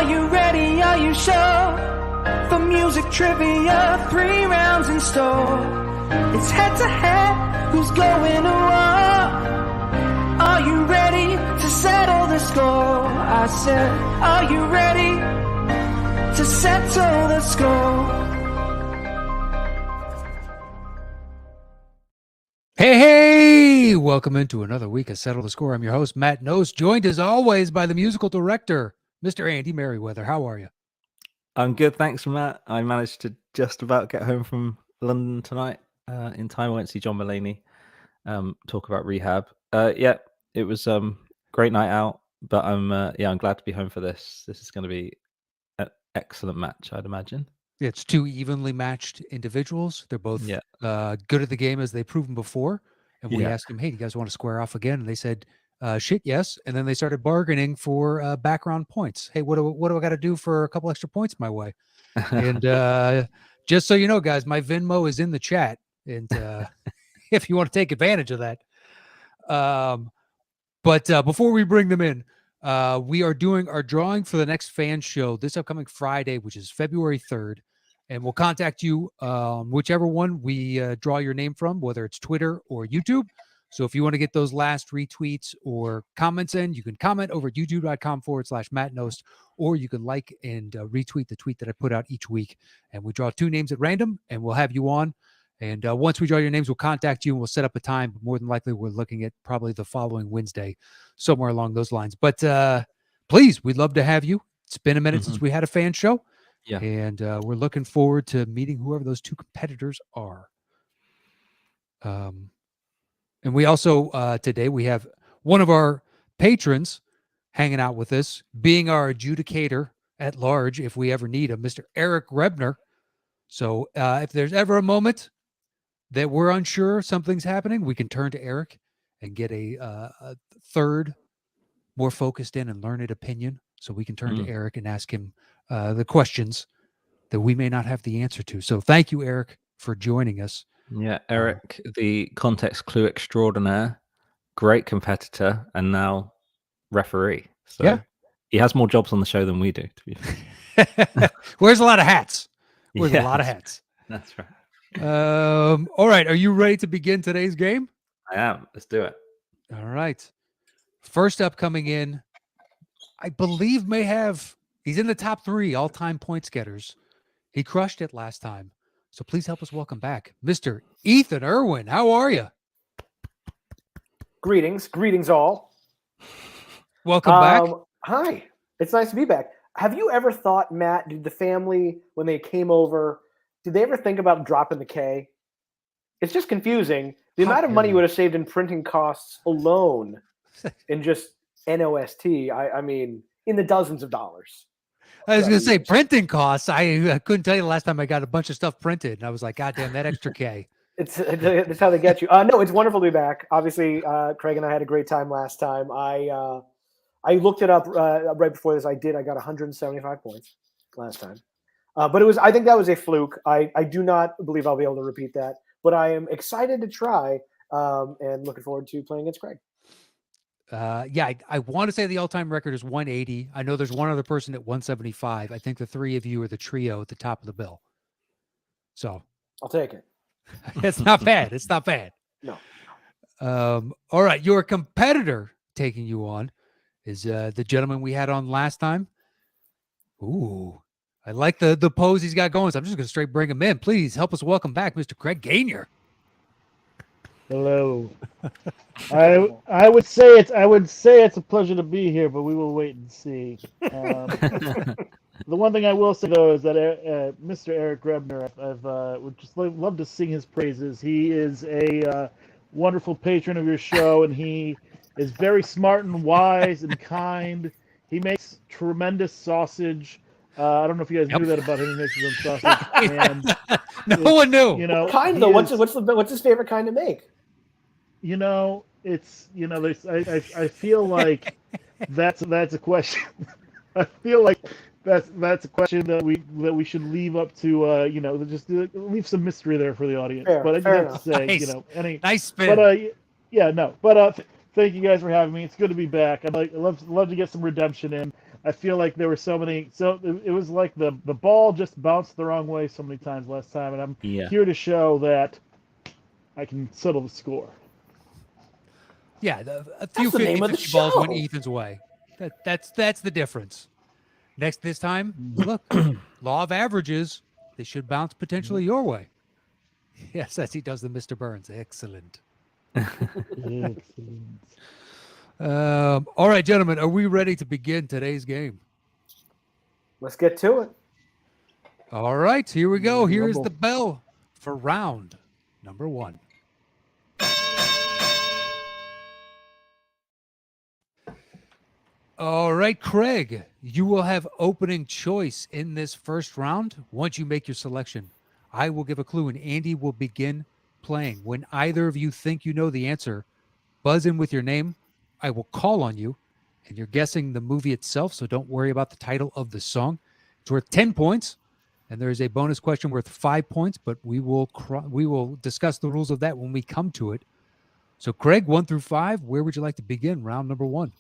you ready? Are you sure? For music trivia, 3 rounds in store. It's head to head, who's going to war? Are you ready to settle the score? I said, are you ready to settle the score? Hey, welcome into another week of Settle the Score. I'm your host, Matt Knost, joined as always by the musical director, Mr. Andy Merryweather. How are you? I'm good, thanks, Matt. I managed to just about get home from London tonight in time. I went to see John Mulaney talk about rehab. It was great night out, but I'm glad to be home for this. This is going to be an excellent match, I'd imagine. It's 2 evenly matched individuals. They're both good at the game as they've proven before. And we asked them, hey, do you guys want to square off again? And they said, shit, yes. And then they started bargaining for background points. Hey, what do I got to do for a couple extra points my way? And just so you know, guys, my Venmo is in the chat. And if you want to take advantage of that. But before we bring them in, we are doing our drawing for the next fan show this upcoming Friday, which is February 3rd. And we'll contact you whichever one we draw your name from, whether it's Twitter or YouTube. So if you want to get those last retweets or comments in, you can comment over at youtube.com/Matt Knost, or you can like and retweet the tweet that I put out each week. And we draw 2 names at random, and we'll have you on. And once we draw your names, we'll contact you and we'll set up a time. But more than likely, we're looking at probably the following Wednesday, somewhere along those lines. But please, we'd love to have you. It's been a minute since we had a fan show. Yeah. And we're looking forward to meeting whoever those 2 competitors are. And we also, today, we have one of our patrons hanging out with us, being our adjudicator at large, if we ever need him, Mr. Eric Rebner. So if there's ever a moment that we're unsure something's happening, we can turn to Eric and get a third, more focused in and learned opinion. So we can turn to Eric and ask him the questions that we may not have the answer to. So thank you, Eric, for joining us. Yeah, Eric, the context clue extraordinaire, great competitor, and now referee. So he has more jobs on the show than we do, to be fair. Wears a lot of hats. Wears a lot of hats. That's right. All right. Are you ready to begin today's game? I am. Let's do it. All right. First up coming in, I believe he's in the top 3 all-time points getters. He crushed it last time. So please help us welcome back Mr. Ethan Erwin. How are you? Greetings all. Welcome back. Hi. It's nice to be back. Have you ever thought, Matt, did the family, when they came over, did they ever think about dropping the K? It's just confusing. The amount of money you would have saved in printing costs alone in just NOST, I mean, in the dozens of dollars. I was going to say printing costs. I couldn't tell you the last time I got a bunch of stuff printed. And I was like, God damn, that extra K. It's how they get you. No, it's wonderful to be back. Obviously, Craig and I had a great time last time. I looked it up right before this. I got 175 points last time. But I think that was a fluke. I do not believe I'll be able to repeat that. But I am excited to try and looking forward to playing against Craig. I want to say the all-time record is 180. I know there's one other person at 175. I think the 3 of you are the trio at the top of the bill. So I'll take it. It's not bad. It's not bad. No. All right. Your competitor taking you on is the gentleman we had on last time. Ooh, I like the pose he's got going. So I'm just going to straight bring him in. Please help us welcome back Mr. Craig Gaynier. Hello. I would say it's a pleasure to be here, but we will wait and see. The one thing I will say though is that Mr. Eric Rebner, I've would just love to sing his praises. He is a wonderful patron of your show, and he is very smart and wise and kind. He makes tremendous sausage. I don't know if you guys knew that about him. He makes his own sausage. And no one knew. You know, kind though. What's his favorite kind to make? You know, it's I feel like that's a question. I feel like that's a question that we should leave up to just leave some mystery there for the audience. But I just have to say, nice. Nice spin. But thank you guys for having me. It's good to be back. I'd love to get some redemption in. I feel like there were so many. So it was like the ball just bounced the wrong way so many times last time, and I'm here to show that I can settle the score. Yeah, a few That's the name of the 50-50 balls went show. Ethan's way. That's the difference. This time, look, law of averages, they should bounce potentially your way. Yes, as he does the Mr. Burns. Excellent. Excellent. All right, gentlemen, are we ready to begin today's game? Let's get to it. All right, here we go. Here is Rumble. the bell for round number 1. All right, Craig, you will have opening choice in this first round. Once you make your selection, I will give a clue and Andy will begin playing. When either of you think you know the answer, buzz in with your name. I will call on you, and you're guessing the movie itself, so don't worry about the title of the song. It's worth 10 points, and there is a bonus question worth 5 points, but we will discuss the rules of that when we come to it. So, Craig, 1 through 5, where would you like to begin round number 1?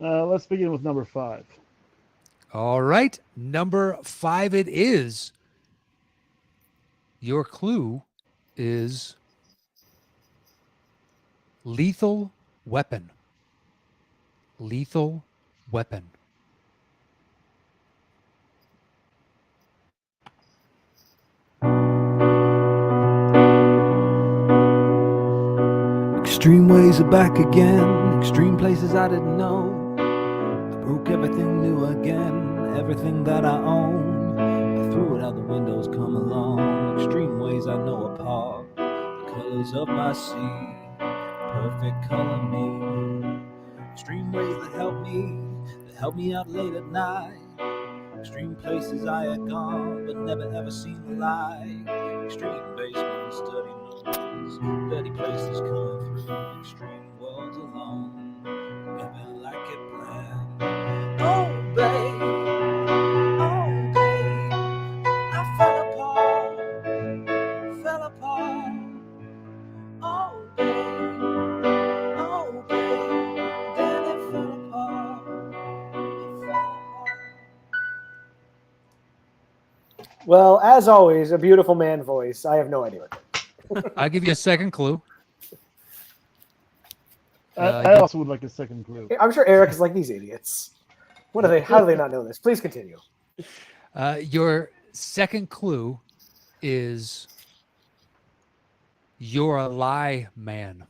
Let's begin with number 5. All right, number 5 it is. Your clue is lethal weapon. Lethal weapon. Extreme ways are back again, extreme places I didn't know. I broke everything new again, everything that I own. I threw it out the windows, come along. Extreme ways I know apart, the colors of my sea, perfect color me. Extreme ways that help me out late at night. Extreme places I had gone, but never ever seen the light. Extreme basements, dirty noise, dirty places coming through. Extreme worlds alone, never like it planned. Oh babe, I fell apart. Oh babe, then it fell apart. Well, as always, a beautiful man voice. I have no idea what. I'll give you a second clue. I also would like a second clue. I'm sure Eric is like these idiots. What are they? How do they not know this? Please continue. Your second clue is you're a lie man.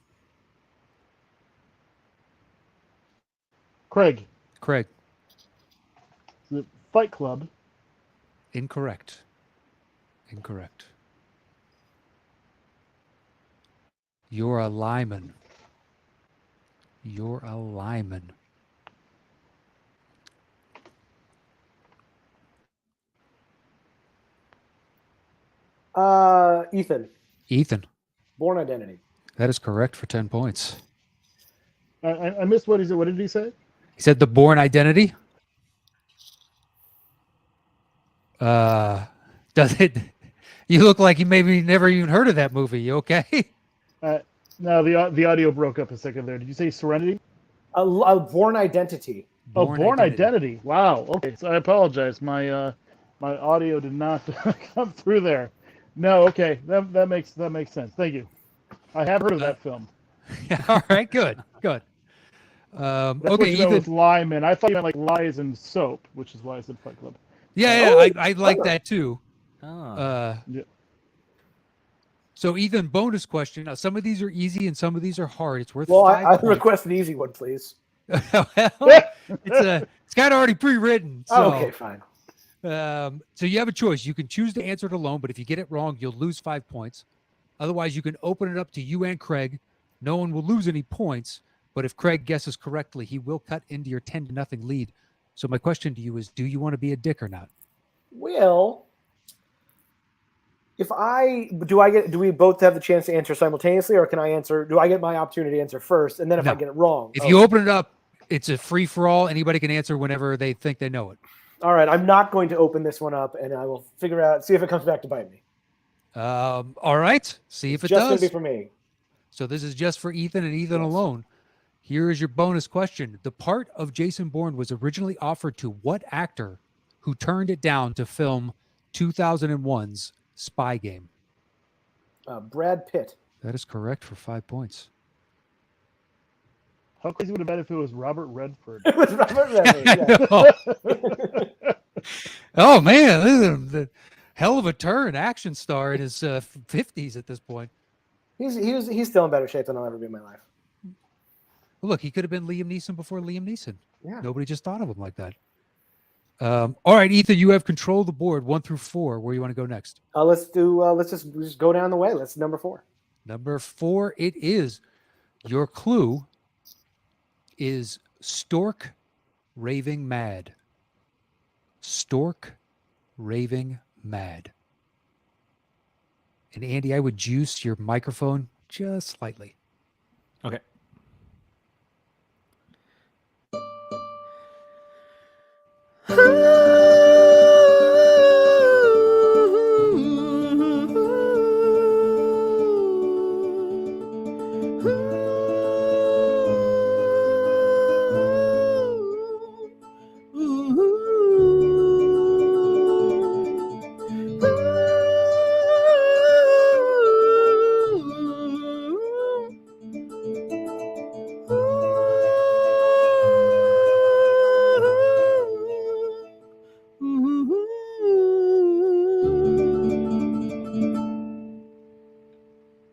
Craig, Craig, the Fight Club. incorrect. You're a lineman. You're a lineman. Ethan. Born Identity. That is correct for 10 points. I missed what he said. What did he say? He said the Born Identity. Does it? You look like you maybe never even heard of that movie. You okay? No, the audio broke up a second there. Did you say Serenity? Born Identity. Born Identity. Wow. Okay, so I apologize. My audio did not come through there. No. Okay, that makes sense. Thank you. I have heard of that film. All right. Good. That's Okay. what you meant Ethan. with Lyman. I thought you meant like lies and soap, which is why I said Fight Club. Yeah. I like that too. Oh. Yeah. So, Ethan, bonus question. Now, some of these are easy and some of these are hard. It's worth Well, 5 I points. request an easy one, please. Well, it's kind of already pre-written. So, Oh, okay, fine. So you have a choice. You can choose to answer it alone, but if you get it wrong, you'll lose 5 points. Otherwise, you can open it up to you and Craig. No one will lose any points, but if Craig guesses correctly, he will cut into your 10-0 lead. So my question to you is, do you want to be a dick or not? Well, do we both have the chance to answer simultaneously, or can I answer? Do I get my opportunity to answer first, and then if No. I get it wrong, If you open it up, it's a free-for-all. Anybody can answer whenever they think they know it. all right, I'm not going to open this one up, and I will see if it comes back to bite me. All right. See if it Just does. gonna be for me. So this is just for Ethan and Ethan alone. Here is your bonus question. The part of Jason Bourne was originally offered to what actor who turned it down to film 2001's Spy Game? Brad Pitt. That is correct for 5 points. How crazy would it have been if it was Robert Redford? It was Robert Redford. I Yeah. know. Oh man, this is the hell of a turn, action star in his 50s at this point. He's still in better shape than I'll ever be in my life. Well, look, he could have been Liam Neeson before Liam Neeson. Yeah. Nobody just thought of him like that. All right, Ethan, you have control of the board 1 through 4. Where you want to go next? Let's just go down the way. Let's number 4. Number 4, it is. Your clue is stork raving mad. Stork raving mad. And Andy, I would juice your microphone just slightly. Okay.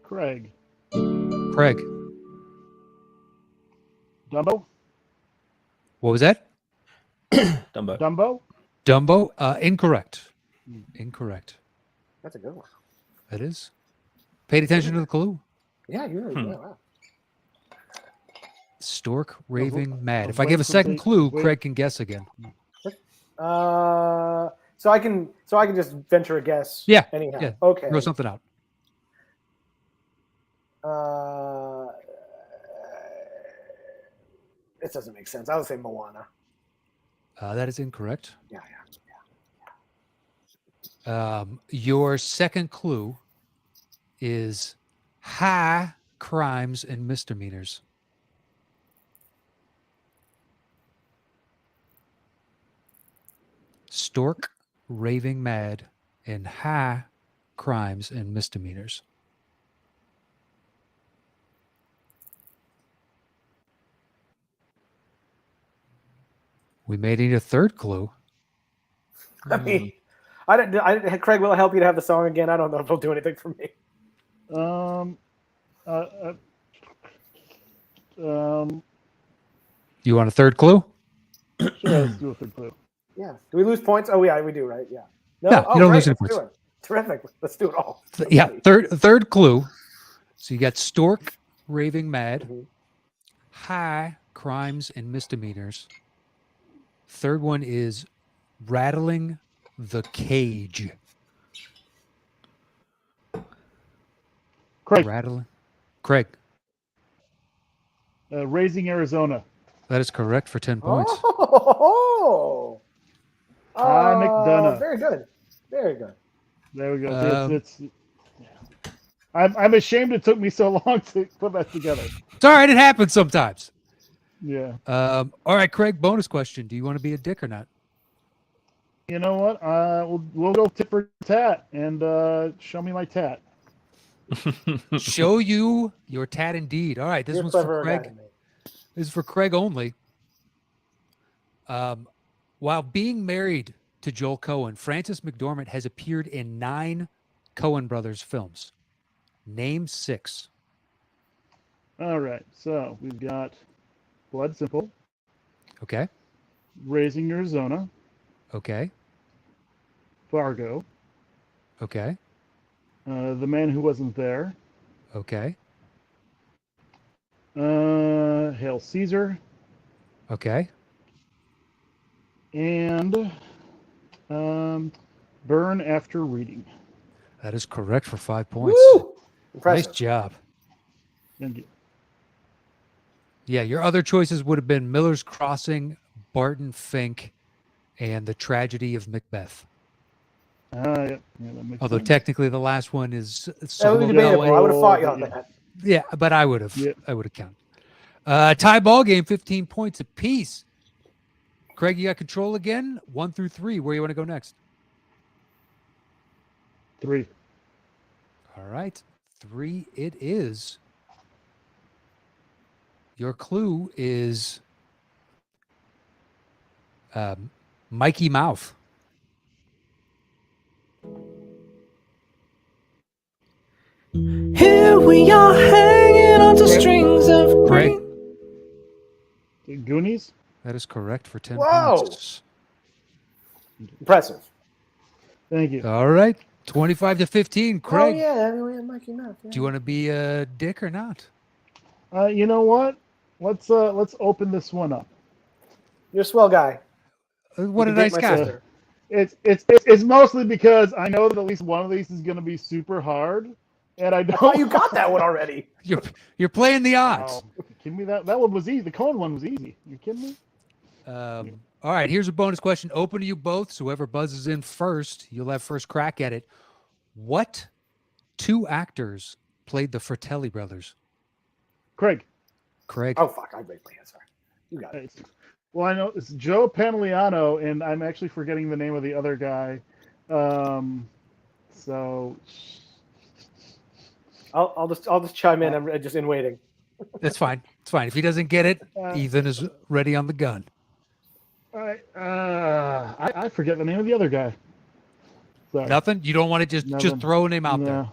Craig. Craig, Dumbo? what was that? Dumbo. Dumbo? Dumbo? Incorrect. Incorrect. That's a good one. That is. Paid attention to the clue. Yeah, you're Hmm. yeah, wow. Stork raving mad. I'll If I wait give a for second the- clue, wait. Craig can guess again. So I can just venture a guess. Yeah, Anyhow. yeah. Okay. Throw something out. This doesn't make sense. I would say Moana. That is incorrect. Yeah. Your second clue is high crimes and misdemeanors. Stork raving mad and high crimes and misdemeanors. We may need a third clue. I mean, Craig, will it help you to have the song again? I don't know if it'll do anything for me. You want a third clue? Sure, let's do a third clue. Yeah. Do we lose points? Oh, yeah, we do, right? Yeah. No, No, you don't lose any let's do it. Terrific. Let's do it all. Yeah, third clue. So you got stork raving mad, Mhm. high crimes and misdemeanors. Third one is rattling the cage. Craig, Rattling. Craig, Raising Arizona. that is correct for 10 points. Oh, McDonough. Very good. Very good. There we go. Um, I'm ashamed it took me so long to put that together. It's all right. It happens sometimes. Yeah. All right, Craig, bonus question. Do you want to be a dick or not? You know what? We'll go tit for tat and show me my tat. Show you your tat indeed. All right, this You're one's for cleverer guy Craig. than me. This is for Craig only. While being married to Joel Cohen, Frances McDormand has appeared in 9 Coen Brothers films. Name 6. All right. So we've got Blood Simple, Okay. Raising Arizona, Okay. Fargo, Okay. The Man Who Wasn't There, Okay. Hail Caesar, Okay. and Burn After Reading. That is correct for 5 points. Woo! Impressive. Nice job. Thank you. Yeah, your other choices would have been Miller's Crossing, Barton Fink, and The Tragedy of Macbeth. Yeah, that makes Although sense. technically the last one is That was Solo debatable. Cowboy. I would have fought you on Yeah. that. Yeah, but I would have. Yeah. I would have counted. Tie ball game, 15 points apiece. Craig, you got control again. 1 through 3. Where you want to go next? 3. All right. 3 it is. Your clue is Mikey Mouth. Here we are hanging onto strings of Craig, green. Goonies. that is correct for 10 Whoa. points. Impressive. Thank you. All right. 25 to 15. Craig, Oh yeah, Mikey Mouse. Yeah. do you want to be a dick or not? You know what? Let's open this one up. You're a swell guy. What a You can date nice my guy. sister. It's mostly because I know that at least one of these is going to be super hard, and I don't. Oh, you got that one already. You're playing the odds. Oh, you kidding me? That one was easy. The cone one was easy. You kidding me? All right, here's a bonus question open to you both. So whoever buzzes in first, you'll have first crack at it. What 2 actors played the Fratelli brothers? Craig. Craig. Oh fuck! I made my answer. You got it. Well, I know it's Joe Pantoliano, and I'm actually forgetting the name of the other guy. So I'll just chime in. I'm just in waiting. That's fine. It's fine. If he doesn't get it, Uh, Ethan is ready on the gun. I forget the name of the other guy. Sorry. Nothing? You don't want to just Nothing. throw a name out there?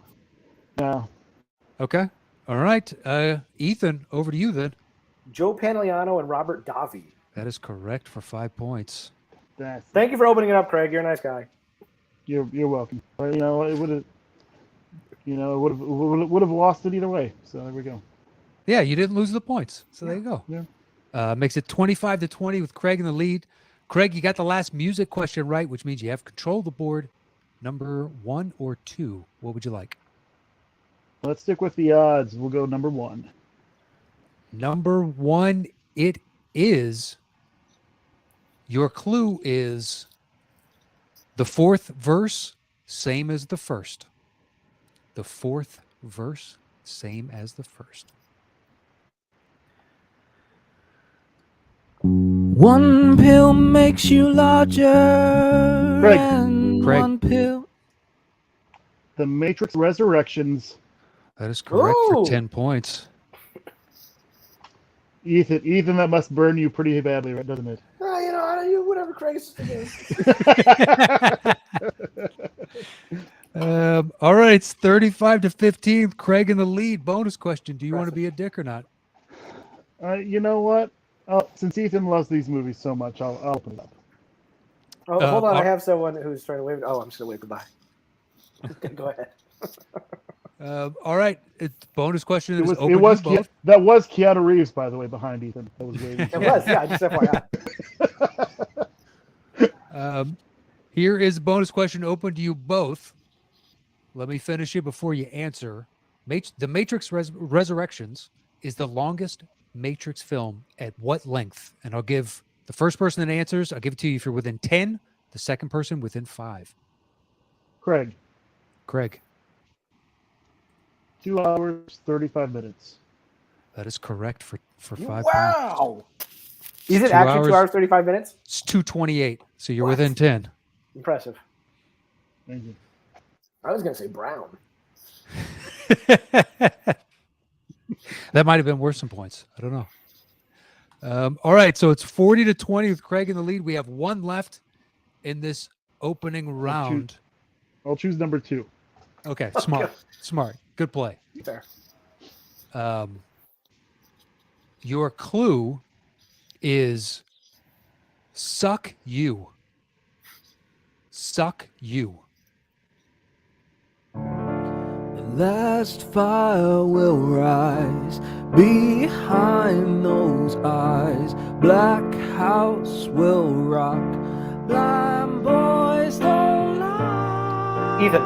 No. Okay. All right. Ethan, over to you then. Joe Pantoliano and Robert Davi. That is correct for 5 points. Thank you for opening it up, Craig. You're a nice guy. You're welcome. But, it would have lost it either way. So there we go. Yeah, you didn't lose the points. So there you go. Yeah. Makes it 25 to 20 with Craig in the lead. Craig, you got the last music question right, which means you have control of the board. Number 1 or 2. What would you like? Let's stick with the odds. We'll go number 1. Number 1, it is. Your clue is the 4th verse, same as the first. The 4th verse, same as the first. One pill makes you larger. Craig. And Craig. one pill. The Matrix Resurrections. That is correct Ooh. for 10 points. Ethan, that must burn you pretty badly, right? Doesn't it? Whatever, Craig. All right, it's 35 to 15. Craig in the lead. Bonus question. Do you want to be a dick or not? You know what? Since Ethan loves these movies so much, I'll open it up. Oh, hold on. I have someone who's trying to wave. Oh, I'm just going to wave goodbye. Go ahead. All right. It's bonus question. That open to both. was Keanu Reeves, by the way, behind Ethan. That was waving. It was, yeah. Just FYI. Here is a bonus question open to you both. Let me finish it before you answer. The Matrix Resurrections is the longest Matrix film at what length? And I'll give the first person that answers, I'll give it to you if you're within 10, the second person within 5. Craig. 2 hours, 35 minutes. That is correct for 5 points. Wow. Is it actually 2 hours, 35 minutes? It's 2:28, so you're What? within 10. Impressive. Thank you. I was going to say brown. That might have been worth some points. I don't know. All right, so it's 40 to 20 with Craig in the lead. We have 1 left in this opening round. I'll choose number 2. Okay, smart. Good play. Fair. Your clue is suck you. Suck you. The last fire will rise behind those eyes. Black house will rock. Blind boys don't lie. Ethan.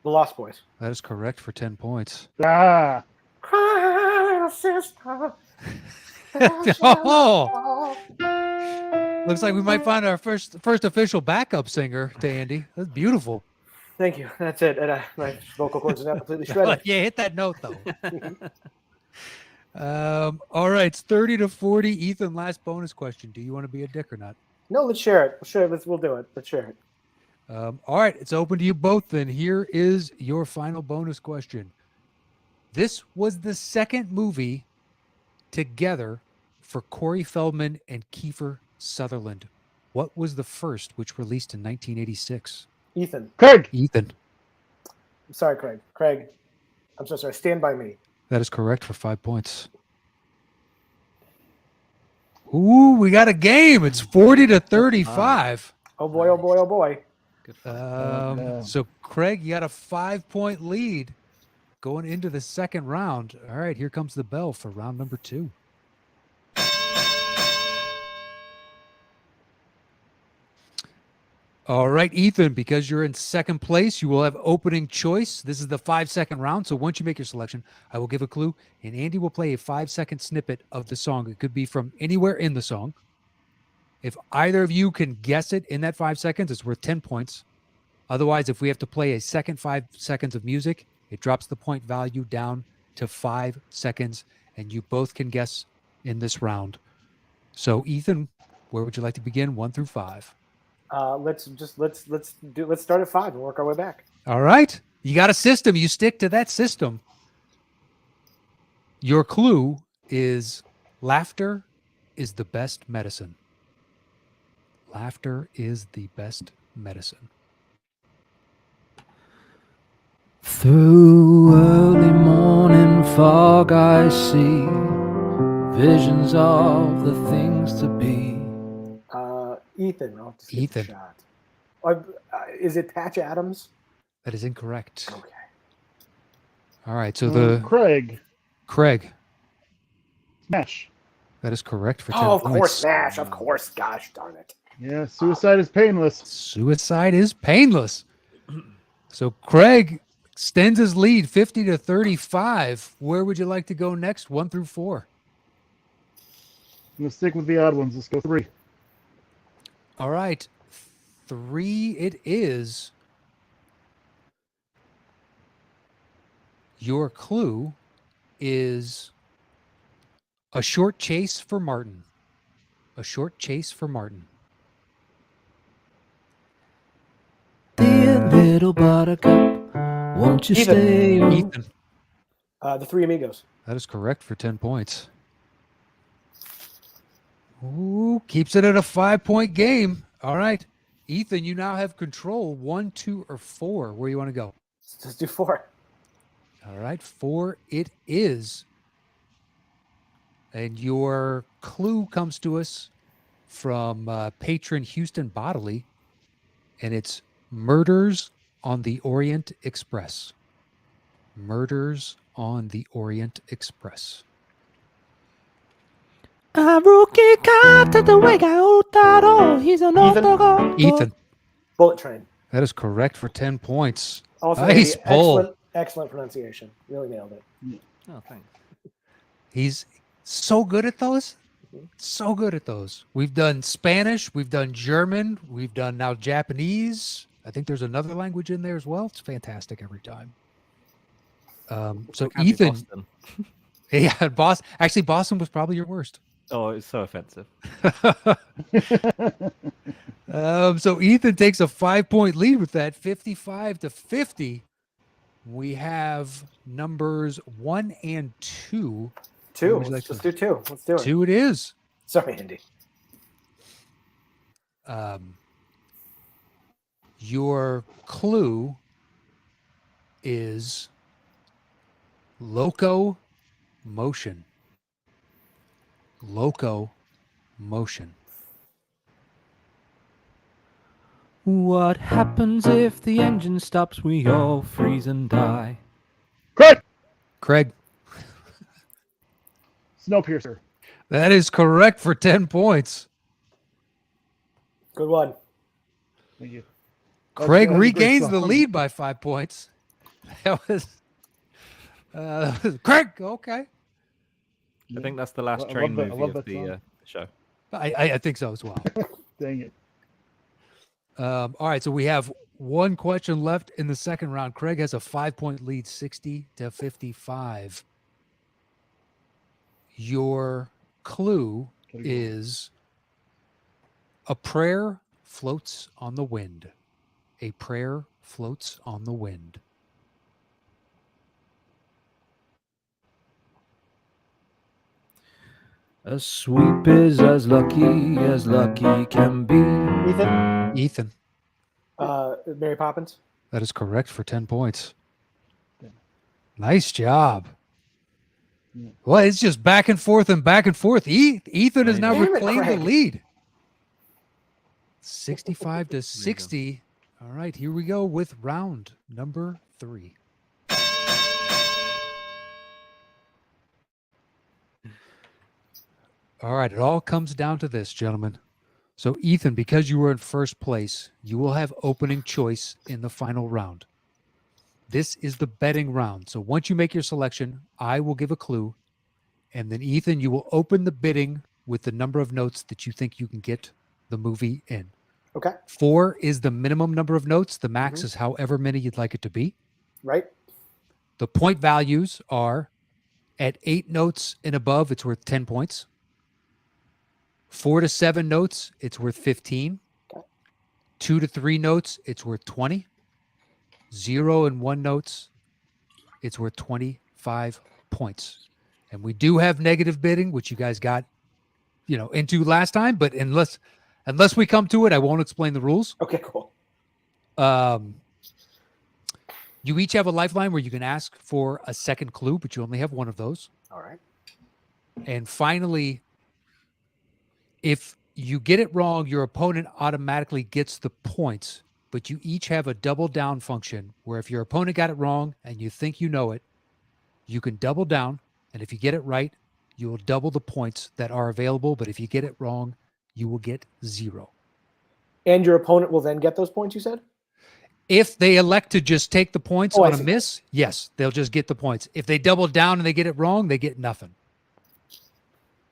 The Lost Boys. That is correct for 10 points. Ah, Cry, sister. Oh! Looks like we might find our first official backup singer to Andy. That's beautiful. Thank you. That's it. And, my vocal cords are now completely shredded. Yeah, hit that note though. All right, it's 30-40. Ethan, last bonus question. Do you want to be a dick or not? No, let's share it. We'll do it. Let's share it. All right, it's open to you both. Then here is your final bonus question. This was the second movie together for Corey Feldman and Kiefer Sutherland. What was the first, which released in 1986? Ethan. Craig. Ethan. I'm sorry, Craig. Craig, I'm so sorry. Stand by me. That is correct for 5 points. Ooh, we got a game. It's 40-35. Oh boy, oh boy, oh boy. Good fight. no. So, Craig, you got a 5-point lead going into the second round. All right, here comes the bell for round number 2. All right, Ethan, because you're in second place, you will have opening choice. This is the 5-second round. So once you make your selection, I will give a clue, and Andy will play a 5-second snippet of the song. It could be from anywhere in the song. If either of you can guess it in that 5 seconds, it's worth 10 points. Otherwise, if we have to play a second 5 seconds of music, it drops the point value down to 5 seconds, and you both can guess in this round. So, Ethan, where would you like to begin? 1 through 5. Let's start at 5 and work our way back. All right. You got a system. You stick to that system. Your clue is laughter is the best medicine. Laughter is the best medicine. Through early morning fog I see visions of the things to be. Ethan, I'll just Ethan. give it a shot. Is it Patch Adams? That is incorrect. Okay. All right. So Craig. Smash. That is correct for 10 Oh, of points. course, Smash. Of course. Gosh darn it. Yeah, suicide is painless. Suicide is painless. So Craig extends his lead 50-35. Where would you like to go next? 1 through 4. I'm going to stick with the odd ones. Let's go 3. All right. 3 it is. Your clue is a short chase for Martin. A short chase for Martin. Dear little buttercup, won't you Ethan. stay? Ethan. The Three Amigos. That is correct for 10 points. Ooh, keeps it at a 5-point game. All right. Ethan, you now have control. 1, 2, or 4. Where you want to go? Let's do 4. All right. 4 it is. And your clue comes to us from patron Houston Bodily, and it's Murders on the Orient Express. Murders on the Orient Express. Ethan. Bullet Train. That is correct for 10 points. Also, Nice pull. excellent pronunciation. Really nailed it. Oh, thanks. He's so good at those. So good at those. We've done Spanish. We've done German. We've done now Japanese. I think there's another language in there as well. It's fantastic every time. So Can't be Ethan, Boston. yeah, Boston was probably your worst. Oh, it's so offensive. So Ethan takes a 5-point lead with that, 55-50. We have numbers 1 and 2. 2. would you Let's like do 2. Let's do it. 2 it is. Sorry, Andy. Your clue is loco motion. Loco motion. What happens if the engine stops? We all freeze and die. Craig. Snowpiercer. That is correct for 10 points. Good one. Thank you. Craig That was a great regains the song. lead by 5 points. That was Craig. Okay. I think that's the last I train love that- I movie love of that the song. show. I think so as well. Dang it. All right, so we have one question left in the second round. Craig has a 5-point lead, 60-55. Your clue is a prayer floats on the wind. A prayer floats on the wind. A sweep is as lucky can be. Ethan, Mary Poppins. that is correct for 10 points. Nice job. Well, it's just back and forth and back and forth. Ethan has now Damn it, reclaimed the Craig. lead. 65 to 60. All right, here we go with round number 3. All right, it all comes down to this, gentlemen. So, Ethan, because you were in first place, you will have opening choice in the final round. This is the betting round. So once you make your selection, I will give a clue. And then, Ethan, you will open the bidding with the number of notes that you think you can get the movie in. Okay. 4 is the minimum number of notes. The max is however many you'd like it to be. Right. The point values are at 8 notes and above, it's worth 10 points. 4 to 7 notes, it's worth 15. 2 to 3 notes, it's worth 20. 0 and 1 notes, it's worth 25 points. And we do have negative bidding, which you guys got, into last time. But unless we come to it, I won't explain the rules. Okay, cool. You each have a lifeline where you can ask for a second clue, but you only have one of those. All right. And finally, if you get it wrong, your opponent automatically gets the points, but you each have a double down function where if your opponent got it wrong and you think you know it, you can double down. And if you get it right, you will double the points that are available. But if you get it wrong, you will get 0. And your opponent will then get those points, you said? If they elect to just take the points I on a see. miss, yes, they'll just get the points. If they double down and they get it wrong, they get nothing.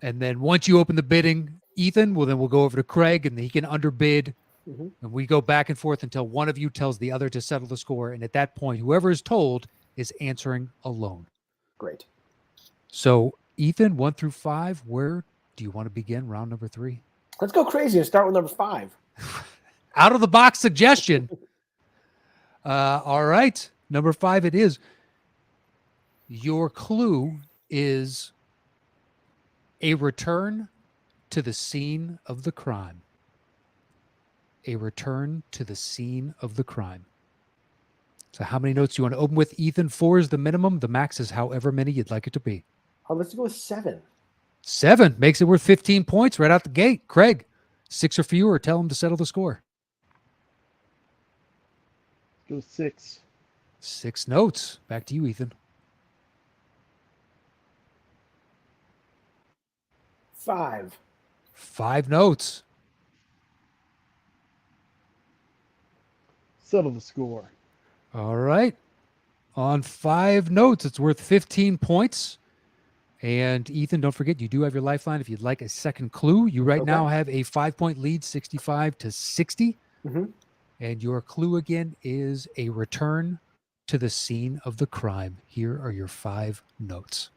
And then once you open the bidding, Ethan, well, then we'll go over to Craig and he can underbid. And we go back and forth until one of you tells the other to settle the score. And at that point, whoever is told is answering alone. Great. So, Ethan, 1 through 5, where do you want to begin round number 3? Let's go crazy and start with number 5. Out of the box suggestion. All right. Number 5 it is. Your clue is a return to the scene of the crime. A return to the scene of the crime. So how many notes do you want to open with, Ethan? 4 is the minimum. The max is however many you'd like it to be. Oh, let's go with 7. 7 makes it worth 15 points right out the gate. Craig, 6 or fewer, tell him to settle the score. Go 6. 6 notes. Back to you, Ethan. 5. 5 notes. Settle the score. All right. On 5 notes, it's worth 15 points. And Ethan, don't forget, you do have your lifeline. If you'd like a second clue, you now have a 5-point lead, 65 to 60. And your clue again is a return to the scene of the crime. Here are your 5 notes.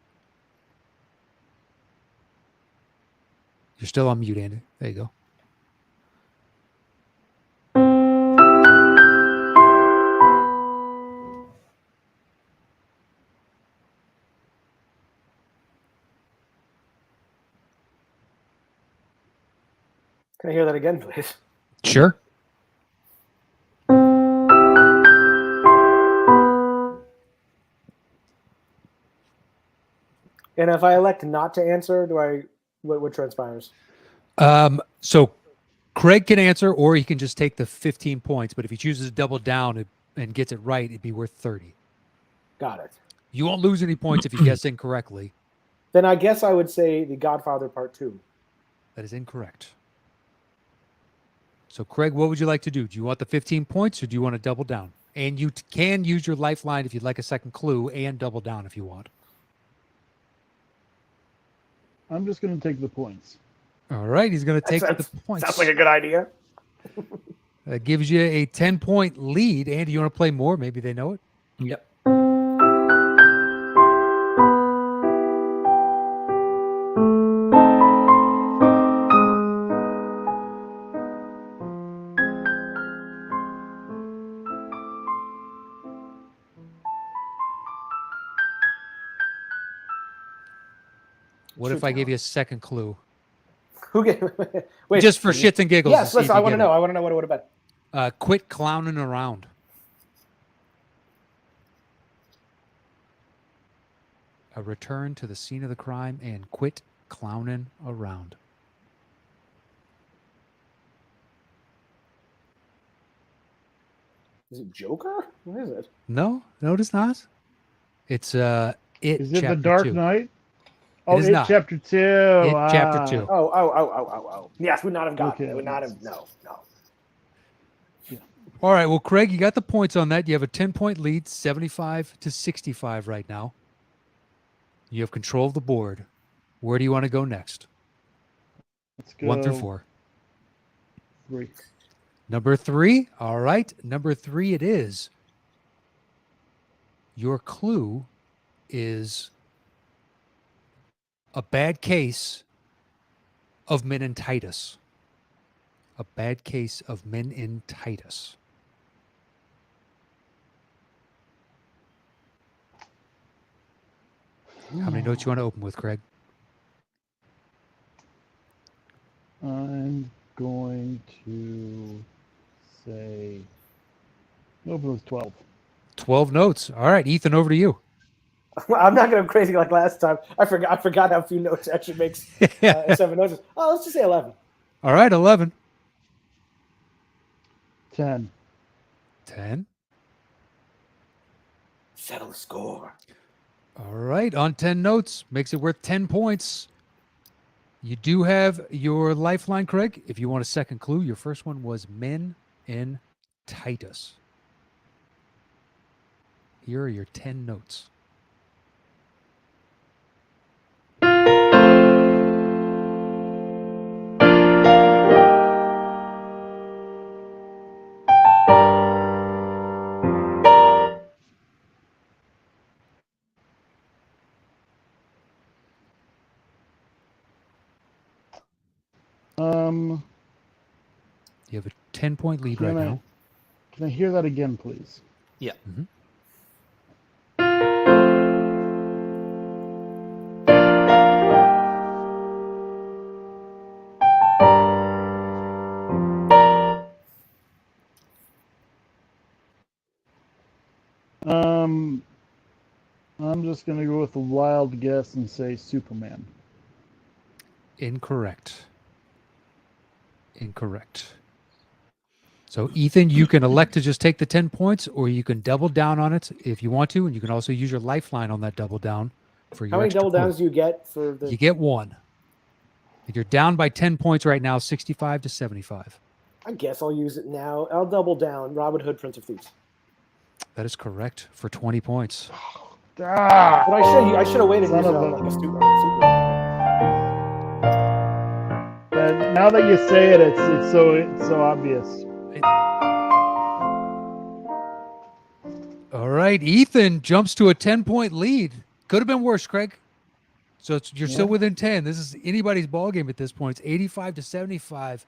You're still on mute, Andy. There you go. Can I hear that again, please? Sure. And if I elect not to answer, what transpires? So Craig can answer, or he can just take the 15 points. But if he chooses to double down and gets it right, it'd be worth 30. Got it. You won't lose any points if you guess incorrectly. Then I guess I would say The Godfather Part 2. That is incorrect. So, Craig, what would you like to do? Do you want the 15 points or do you want to double down? And you can use your lifeline if you'd like a second clue and double down if you want. I'm just going to take the points. All right, he's going to take the points. Sounds like a good idea. That gives you a 10-point lead. Andy, you want to play more? Maybe they know it. Yep. What if I gave you a second clue? Who get? Wait, Just for shits and giggles. yes, to see if listen. I you want to get know. I want to know what it would have been. it. Quit clowning around. A return to the scene of the crime and quit clowning around. Is it Joker? What is it? No, it is not. It's it. Is it chapter The Dark 2. Knight? Oh, is it not. chapter 2. It chapter 2. Oh. Yes, would not have gotten Okay, it. Would not yes. have. No. All right. Well, Craig, you got the points on that. You have a 10-point lead, 75 to 65 right now. You have control of the board. Where do you want to go next? Let's go 1 through 4. 3. Number 3. All right. Number 3 it is. Your clue is a bad case of meningitis. A bad case of meningitis. How many notes you want to open with, Craig? I'm going to say open with 12. 12 notes. All right, Ethan, over to you. I'm not going to go crazy like last time. I forgot how few notes actually makes 7 notes. Oh, let's just say 11. All right, 11. 10. 10. Settle the score. All right, on 10 notes, makes it worth 10 points. You do have your lifeline, Craig. If you want a second clue, your first one was meningitis. Here are your 10 notes. You have a 10-point lead right now. Can I hear that again, please? Yeah. Mm-hmm. I'm just going to go with a wild guess and say Superman. Incorrect. So, Ethan, you can elect to just take the 10 points, or you can double down on it if you want to, and you can also use your lifeline on that double down for your How many extra double clue. downs do you get for the? You get 1. You're down by 10 points right now, 65 to 75. I guess I'll use it now. I'll double down. Robin Hood, Prince of Thieves. That is correct for 20 points. Ah! But I should have waited Son until of a- like a Superman. But now that you say it, it's so obvious. All right, Ethan jumps to a 10-point lead. Could have been worse, Craig. So you're still within 10. This is anybody's ball game at this point. It's 85 to 75.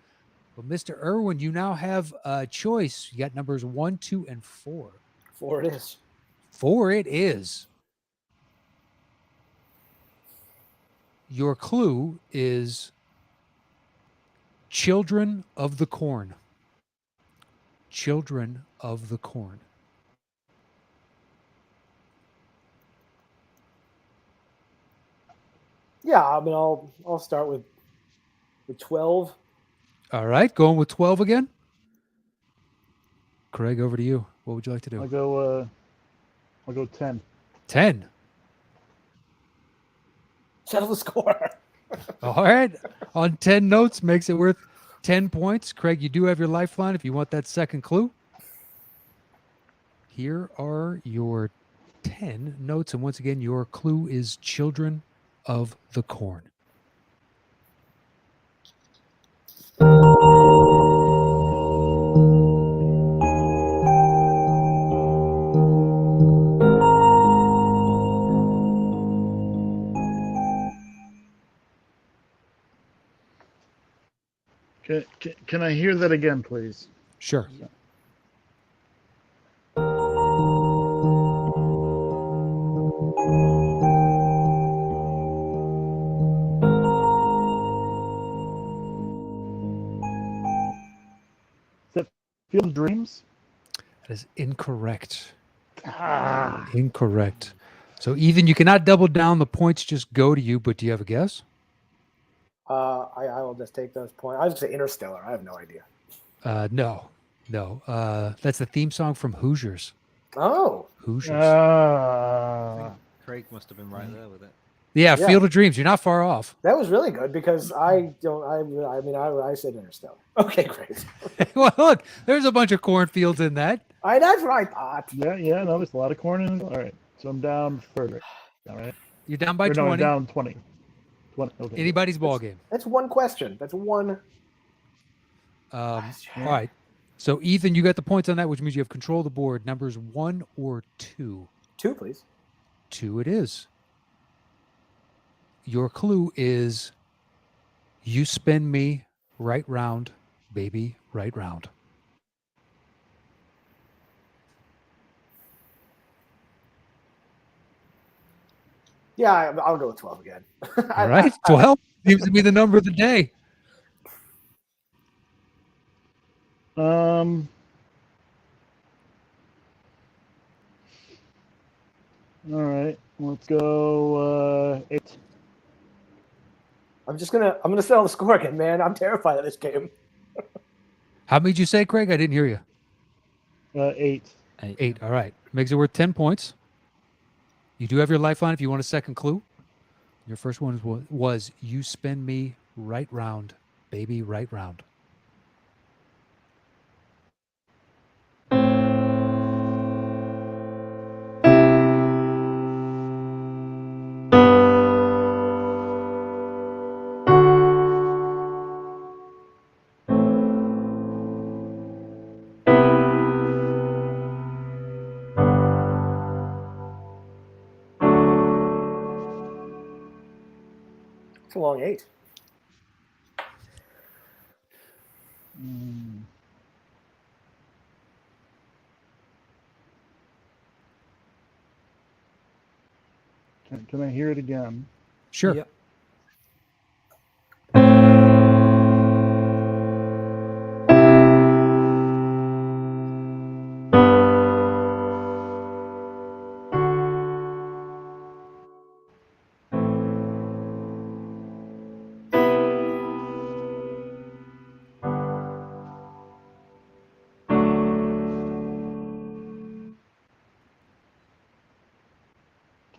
But Mr. Erwin, you now have a choice. You got numbers 1, 2, and 4. 4 it is. 4 it is. Your clue is Children of the Corn. Children of the Corn. Yeah, I mean, I'll start with 12. All right, going with 12 again. Craig, over to you. What would you like to do? I'll go 10. 10. Settle the score. All right. On 10 notes makes it worth 10 points. Craig, you do have your lifeline if you want that second clue. Here are your 10 notes. And once again, your clue is Children of the Corn. Can I hear that again, please? Sure. Is that Field of Dreams? That is incorrect. Ah, Incorrect. So, Ethan, you cannot double down. The points just go to you, but do you have a guess? I will just take those points. I was going to say Interstellar. I have no idea. No. That's the theme song from Hoosiers. Oh, Hoosiers. I think Craig must have been right there with it. Yeah, Yeah. Field of Dreams. You're not far off. that was really good because I don't. I mean, I said Interstellar. Okay, great. Well, look, there's a bunch of cornfields in that. That's what I thought. yeah. No, there's a lot of corn in it. All right, so I'm down third. All right. You're down by Or no, I'm 20. down 20. 20. Okay. Anybody's ball game. That's one question. That's one. All right. So, Ethan, you got the points on that, which means you have control of the board. Numbers 1 or 2? 2, please. 2 it is. Your clue is you spin me right round, baby, right round. Yeah, I'll go with 12 again. All right. 12 seems to be the number of the day. All right, let's go 8. I'm gonna settle the score again, man. I'm terrified of this game. How many did you say, Craig? I didn't hear you. 8. 8. All right. Makes it worth 10 points. You do have your lifeline if you want a second clue. Your first one was you spin me right round, baby, right round. It's a long 8. Can I hear it again? Sure. Yep.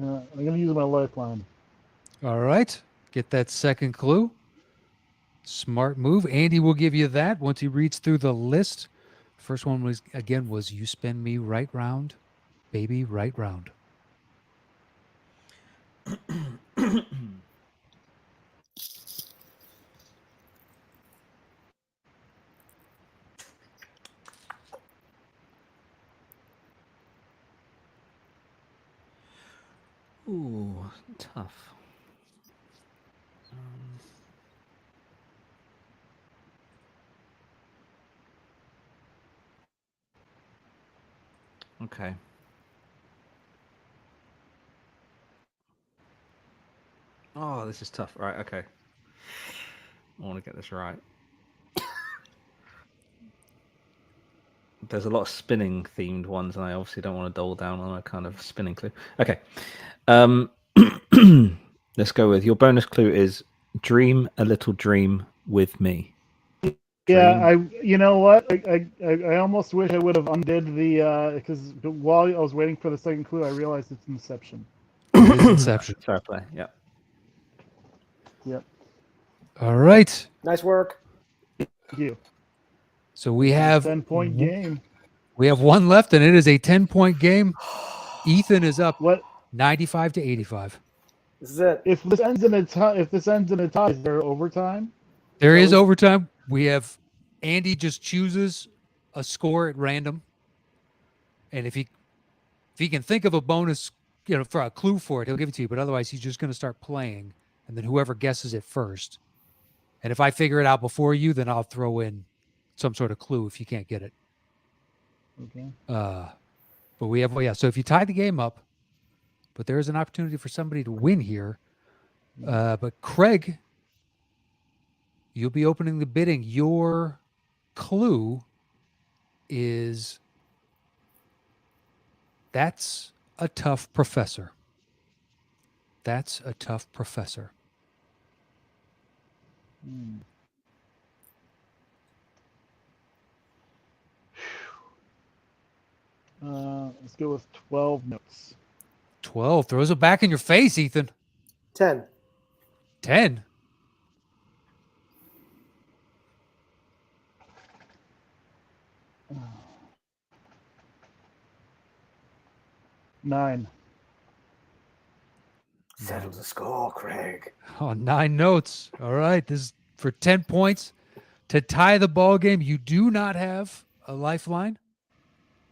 I'm going to use my lifeline. All right. Get that second clue. Smart move. Andy will give you that once he reads through the list. First one was you spin me right round, baby, right round. Ooh, tough. Okay. Oh, this is tough. Right, okay. I want to get this right. There's a lot of spinning themed ones, and I obviously don't want to dole down on a kind of spinning clue. Okay. Let's go with your bonus clue is dream a little dream with me. Yeah, you know what? I almost wish I would have undid the because while I was waiting for the second clue, I realized it's Inception. It is Inception. Fair play. Yeah. Yep. All right. Nice work. Thank you. So we have 10-point game. We have one left, and it is a 10-point game. Ethan is up What 95 to 85. This is it. if this ends in a tie? If this ends in a tie, is there overtime? There is overtime. We have Andy just chooses a score at random, and if he can think of a bonus, for a clue for it, he'll give it to you. But otherwise, he's just going to start playing, and then whoever guesses it first And if I figure it out before you, then I'll throw in some sort of clue if you can't get it. Okay. But we have, so if you tie the game up, but there is an opportunity for somebody to win here. But Craig, you'll be opening the bidding. Your clue is that's a tough professor. That's a tough professor. Let's go with 12 notes. 12 throws it back in your face, Ethan. 10. 10. Nine. Settle the score, Craig. Oh, 9 notes. All right. This is for 10 points to tie the ball game. You do not have a lifeline.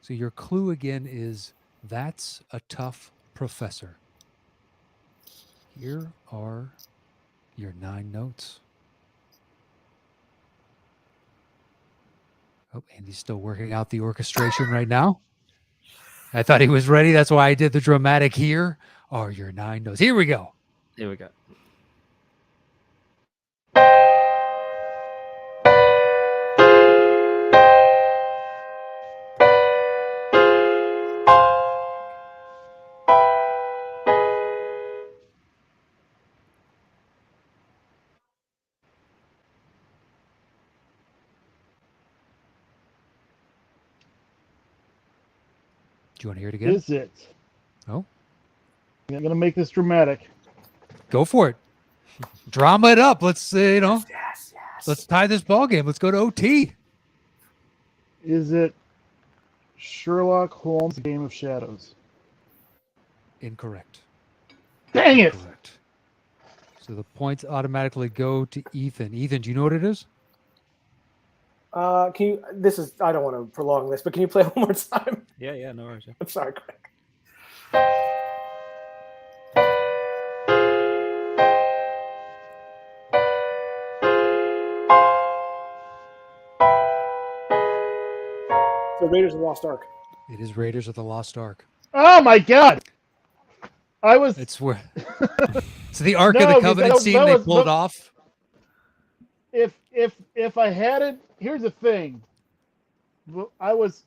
So your clue again is that's a tough professor. Here are your 9 notes. Oh, Andy's still working out the orchestration right now. I thought he was ready. That's why I did the dramatic. Here are your 9 notes. Here we go. Here we go. Do you want to hear it again? Is it? Oh, I'm going to make this dramatic. go for it. Drama it up. Let's, Yes. let's tie this ball game. Let's go to OT. Is it Sherlock Holmes' Game of Shadows? Incorrect. Dang it! Incorrect. So the points automatically go to Ethan. Ethan, do you know what it is? Can you? I don't want to prolong this, but can you play one more time? Yeah, no worries. Yeah. I'm sorry, Craig. So Raiders of the Lost Ark. It is Raiders of the Lost Ark. Oh my god! I was. It's where it's the Ark of No, the 'cause Covenant that scene was- they that was- pulled that- off. If I had it, here's the thing. I was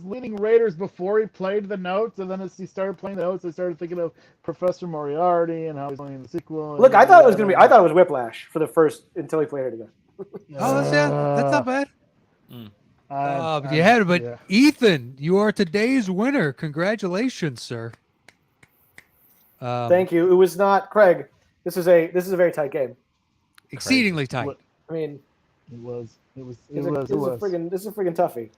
leading Raiders before he played the notes, and then as he started playing the notes, I started thinking of Professor Moriarty and how he's playing the sequel. Look, I thought it was gonna be. I thought it was Whiplash for the first until he played it again. Oh, that's not bad. But you had it. But yeah. Ethan, you are today's winner. Congratulations, sir. Thank you. It was not Craig. This is a very tight game. Exceedingly tight. What- I mean, It was. this is a friggin' toughie.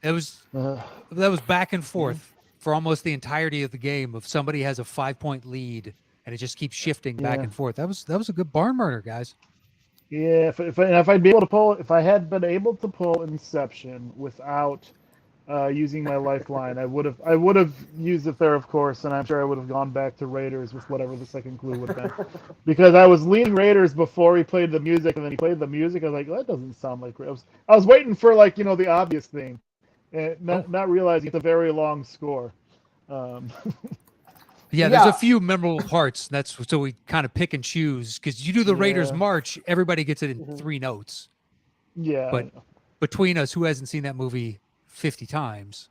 It was Uh, that was back and forth for almost the entirety of the game. If somebody has a 5-point lead and it just keeps shifting back Yeah. and forth, that was a good barn burner, guys. yeah, if I'd be able to pull, if I had been able to pull Inception without using my lifeline, I would have used it there, of course, and I'm sure I would have gone back to Raiders with whatever the second clue would have been. Because I was leading Raiders before he played the music, and then he played the music. I was like, well, that doesn't sound like Raiders. I was waiting for the obvious thing, and not realizing it's a very long score. Yeah, there's Yeah. a few memorable parts. That's so we kind of pick and choose because you do the Raiders Yeah. March, everybody gets it in 3 notes. Yeah, But between us, who hasn't seen that movie 50 times?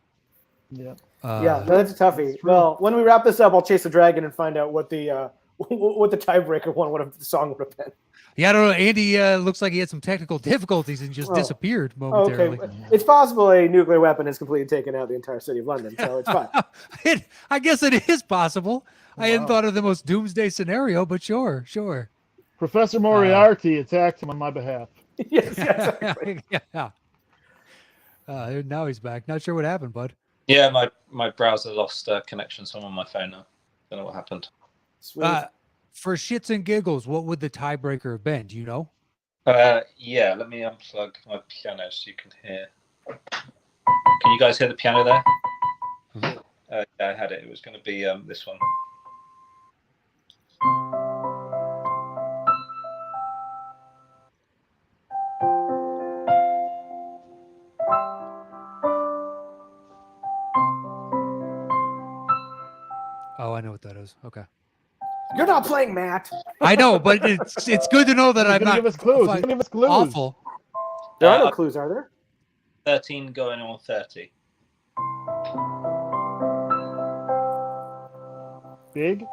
yeah. Yeah, no, that's a toughie. true. Well, when we wrap this up, I'll chase the dragon and find out what the tiebreaker one the song would have been. Yeah, I don't know. Andy looks like he had some technical difficulties and just Oh. disappeared Oh, momentarily. okay, it's possible a nuclear weapon has completely taken out the entire city of London, so it's fine. I guess it is possible. I hadn't Wow. thought of the most doomsday scenario, but sure. Professor Moriarty attacked him on my behalf. yes, exactly. Yeah. Now he's back. Not sure what happened, bud. Yeah, my browser lost connection, so I'm on my phone now. Don't know what happened. Sweet. For shits and giggles, what would the tiebreaker have been? Do you know? Yeah, let me unplug my piano so you can hear. Can you guys hear the piano there? Yeah, I had it. It was going to be this one. that is. Okay. You're not playing Matt. I know, but it's good to know that He's I'm gonna not give us clues. He's fucking gonna give us clues. awful. There are no clues, are there? 13 going on 30. Big.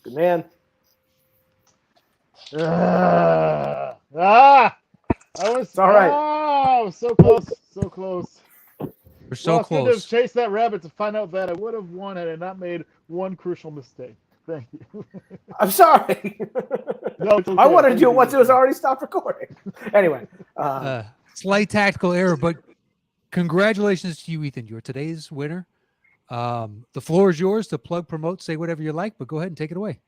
Good man. I was. It's all right. I was so close. So close. We're so Well, it's good to have close. chased that rabbit to find out that I would have won had I not made one crucial mistake. Thank you. I'm sorry. No, it's okay. I wanted to Thank do it you. once it was already stopped recording. Anyway. Slight tactical error, but congratulations to you, Ethan. You're today's winner. The floor is yours to plug, promote, say whatever you like, but go ahead and take it away.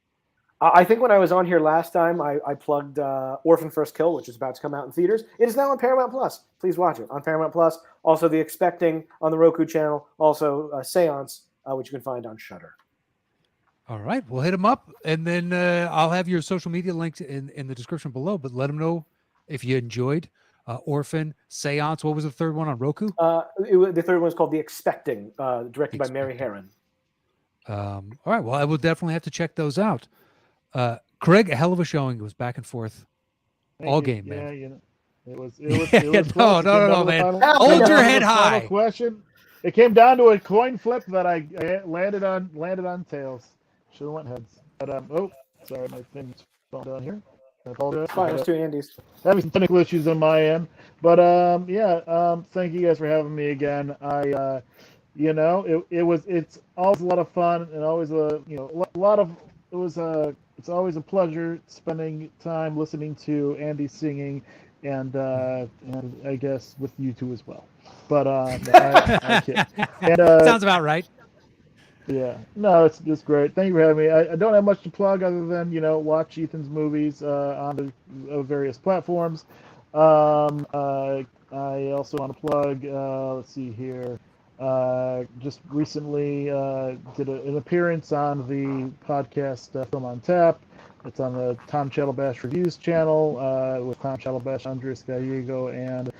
I think when I was on here last time, I plugged Orphan First Kill, which is about to come out in theaters. It is now on Paramount Plus. Please watch it on Paramount Plus. Also, The Expecting on the Roku channel. Also, Seance, which you can find on Shudder. All right, we'll hit them up, and then I'll have your social media links in the description below, but let them know if you enjoyed Orphan, Seance. What was the third one on Roku? The third one is called The Expecting, directed by Mary Herron. All right, well, I will definitely have to check those out. Craig, a hell of a showing. It was back and forth all game, man. Yeah, you know, it was. No, man. Hold Hold your on. head high. Final question. It came down to a coin flip that I landed on tails. Should have went heads. But sorry, my thing's falling down here. I apologize. Fine, there's two Andys. Having some technical issues on my end, but thank you guys for having me again. It's always a lot of fun and always it's always a pleasure spending time listening to Andy singing and I guess with you two as well. But I kid. And, Sounds about right. yeah, no, it's just great. Thank you for having me. I don't have much to plug other than watch Ethan's movies on the various platforms. I also want to plug. Let's see here. Just recently did an appearance on the podcast Film on Tap. It's on the Tom Chattelbash Reviews channel with Tom Chattelbash, Andres Gallego, and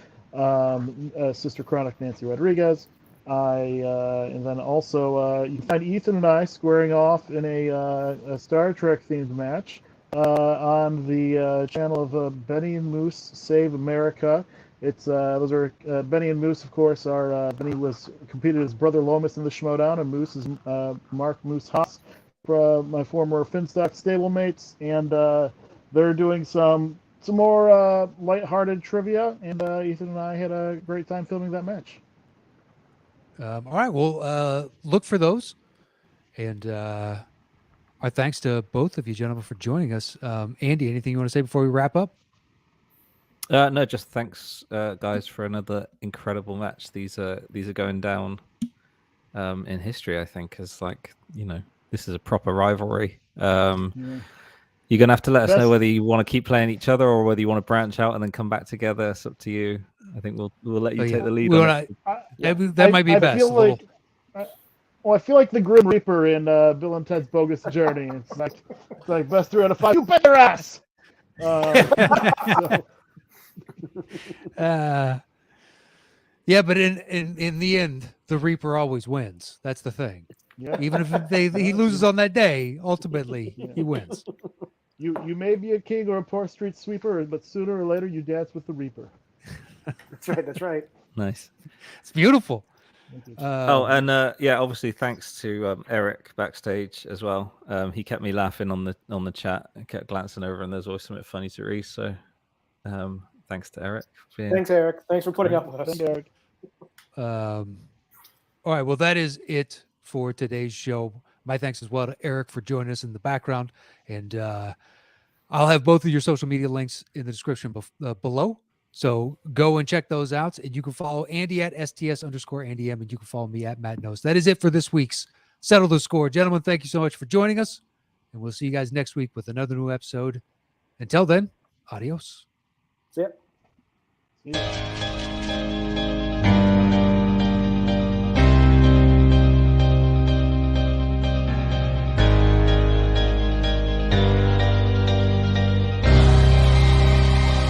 Sister Chronic Nancy Rodriguez. And then also you can find Ethan and I squaring off in a Star Trek themed match on the channel of Benny and Moose Save America. It's those are Benny and Moose, of course. Benny competed as Brother Lomas in the Schmodown, and Moose is Mark Moose Haas, my former Finstock stablemates, and they're doing some more lighthearted trivia. And Ethan and I had a great time filming that match. All right, well, look for those, and our thanks to both of you gentlemen for joining us. Andy, anything you want to say before we wrap up? No, just thanks, guys, for another incredible match. These are going down in history, I think, as this is a proper rivalry. You're gonna have to let us know whether you want to keep playing each other or whether you want to branch out and then come back together. It's up to you. I think we'll let you take the lead. That might be best. I feel like the Grim Reaper in Bill and Ted's Bogus Journey. It's like best 3 out of 5. You bet your ass. Yeah, but in the end, the Reaper always wins. That's the thing. Yeah. Even if he loses on that day, ultimately he wins. You may be a king or a poor street sweeper, but sooner or later you dance with the Reaper. That's right. Nice. It's beautiful. Obviously thanks to Eric backstage as well. He kept me laughing on the chat and kept glancing over, and there's always something funny to read. So thanks to Eric. Thanks, Eric. Thanks for putting up with us. Thanks, Eric. All right, well, that is it for today's show. My thanks as well to Eric for joining us in the background, and I'll have both of your social media links in the description below. So go and check those out, and you can follow Andy at STS_AndyM, and you can follow me at Matt Knost. That is it for this week's Settle the Score. Gentlemen, thank you so much for joining us, and we'll see you guys next week with another new episode. Until then, adios. See ya. Yeah.